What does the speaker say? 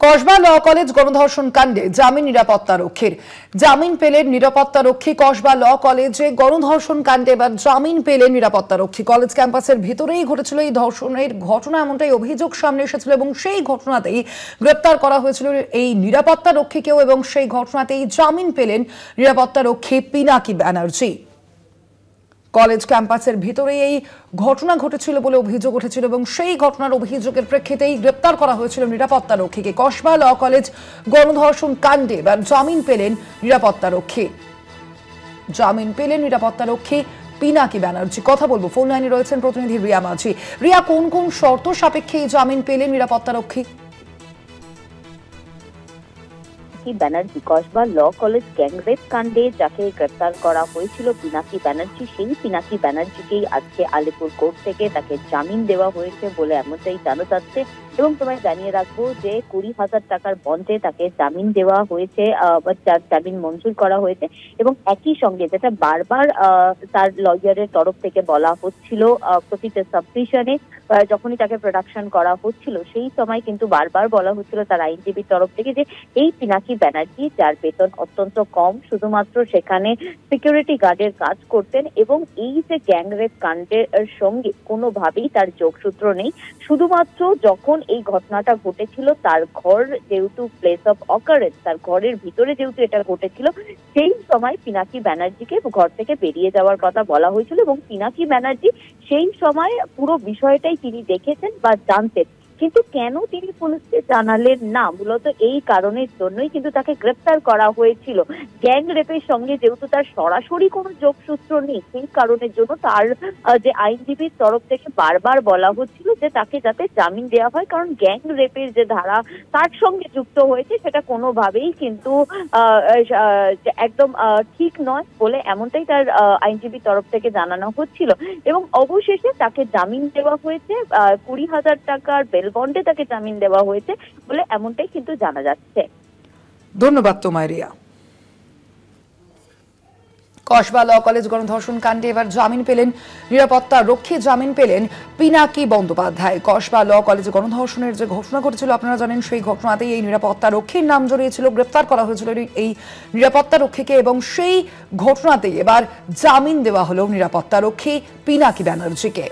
Kasba law college গণধর্ষণ কাণ্ডে জামিন নিরাপত্তা রক্ষীর। জামিন পেলেন নিরাপত্তা রক্ষী। কসবা ল কলেজে গণধর্ষণ কাণ্ডে এবার জামিন পেলেন নিরাপত্তা রক্ষী। কলেজ ক্যাম্পাসের ভিতরেই ঘটেছিল এই ধর্ষণের ঘটনা, এমনটাই অভিযোগ সামনে এসেছিল এবং সেই ঘটনাতেই গ্রেপ্তার করা হয়েছিল এই নিরাপত্তা রক্ষীকেও এবং সেই ঘটনাতেই জামিন পেলেন নিরাপত্তা রক্ষী পিনাকি ব্যানার্জি। কলেজ ক্যাম্পাসের ভিতরে এই ঘটনা ঘটেছিল বলে অভিযোগ উঠেছিল এবং সেই ঘটনার অভিযোগের প্রেক্ষিতেই গ্রেপ্তার করা হয়েছিল নিরাপত্তা রক্ষীকে। কসবা ল কলেজ গণধর্ষণ কাণ্ডে এবার জামিন পেলেন নিরাপত্তা রক্ষী। জামিন পেলেন নিরাপত্তা রক্ষী পিনাকি ব্যানার্জি। কথা বলবো, ফোন লাইনে রয়েছেন প্রতিনিধি রিয়া মাঝি। রিয়া, কোন কোন শর্ত সাপেক্ষে জামিন পেলেন নিরাপত্তা রক্ষী? Banerjee Kasba law college gang rape কাণ্ডে যাকে গ্রেপ্তার করা হয়েছিল পিনাকি ব্যানার্জি, সেই পিনাকি ব্যানার্জিকেই আজকে আলিপুর কোর্ট থেকে তাকে জামিন দেওয়া হয়েছে বলে এমনটাই জানা যাচ্ছে। এবং তোমায় জানিয়ে রাখবো যে 20,000 টাকার বন্ডে তাকে জামিন দেওয়া হয়েছে, জামিন মঞ্জুর করা হয়েছে। এবং একই সঙ্গে যেটা বারবার তার লয়ারের তরফ থেকে বলা হচ্ছিল প্রতিটা সাবমিশনে যখনই তাকে প্রোডাকশন করা হচ্ছিল সেই সময় কিন্তু বারবার বলা হচ্ছিল তার আইনজীবীর তরফ থেকে যে এই পিনাকি ব্যানার্জি, যার বেতন অত্যন্ত কম, শুধুমাত্র সেখানে সিকিউরিটি গার্ডের কাজ করতেন এবং এই যে গ্যাংরেপ কাণ্ডের সঙ্গে কোনোভাবেই তার যোগসূত্র নেই। শুধুমাত্র যখন এই ঘটনাটা ঘটেছিল তার ঘর যেহেতু প্লেস অফ অকারেন্স, তার ঘরের ভিতরে যেহেতু এটা ঘটেছিল, সেই সময় পিনাকি ব্যানার্জিকে ঘর থেকে বেরিয়ে যাওয়ার কথা বলা হয়েছিল এবং পিনাকি ব্যানার্জি সেই সময় পুরো বিষয়টাই তিনি দেখেছেন বা জানতেন, কিন্তু কেন তিনি পুলিশকে জানালেন না, মূলত এই কারণের জন্যই কিন্তু তাকে গ্রেপ্তার করা হয়েছিল। গ্যাং রেপের সঙ্গে যেহেতু তার সরাসরি কোনো যোগসূত্র নেই, সেই কারণের জন্য তার যে আইনজীবীর তরফ থেকে বারবার বলা হচ্ছিল যে তাকে যাতে জামিন দেওয়া হয়, কারণ গ্যাং রেপের যে ধারা তার সঙ্গে যুক্ত হয়েছে সেটা কোনোভাবেই কিন্তু একদম ঠিক নয় বলে এমনটাই তার আইনজীবীর তরফ থেকে জানানো হচ্ছিল। এবং অবশেষে তাকে জামিন দেওয়া হয়েছে, 20,000 টাকার বেল বন্ডে তাকে জামিন দেওয়া হয়েছে বলে এমনটাই কিন্তু জানা যাচ্ছে। ধন্যবাদ তোমায় রিয়া। কসবা ল কলেজ গণধর্ষণ কাণ্ডে এবার জামিন পেলেন নিরাপত্তা রক্ষী, জামিন পেলেন পিনাকি বন্দ্যোপাধ্যায়। কসবা ল কলেজ গণধর্ষণের যে ঘটনা ঘটেছিল আপনারা জানেন, সেই ঘটনাতেই এই নিরাপত্তা রক্ষীর নাম জড়িয়েছিল, গ্রেপ্তার করা হয়েছিল এই নিরাপত্তা রক্ষীকে এবং সেই ঘটনাতেই এবার জামিন দেওয়া হলো নিরাপত্তা রক্ষী পিনাকি ব্যানার্জিকে।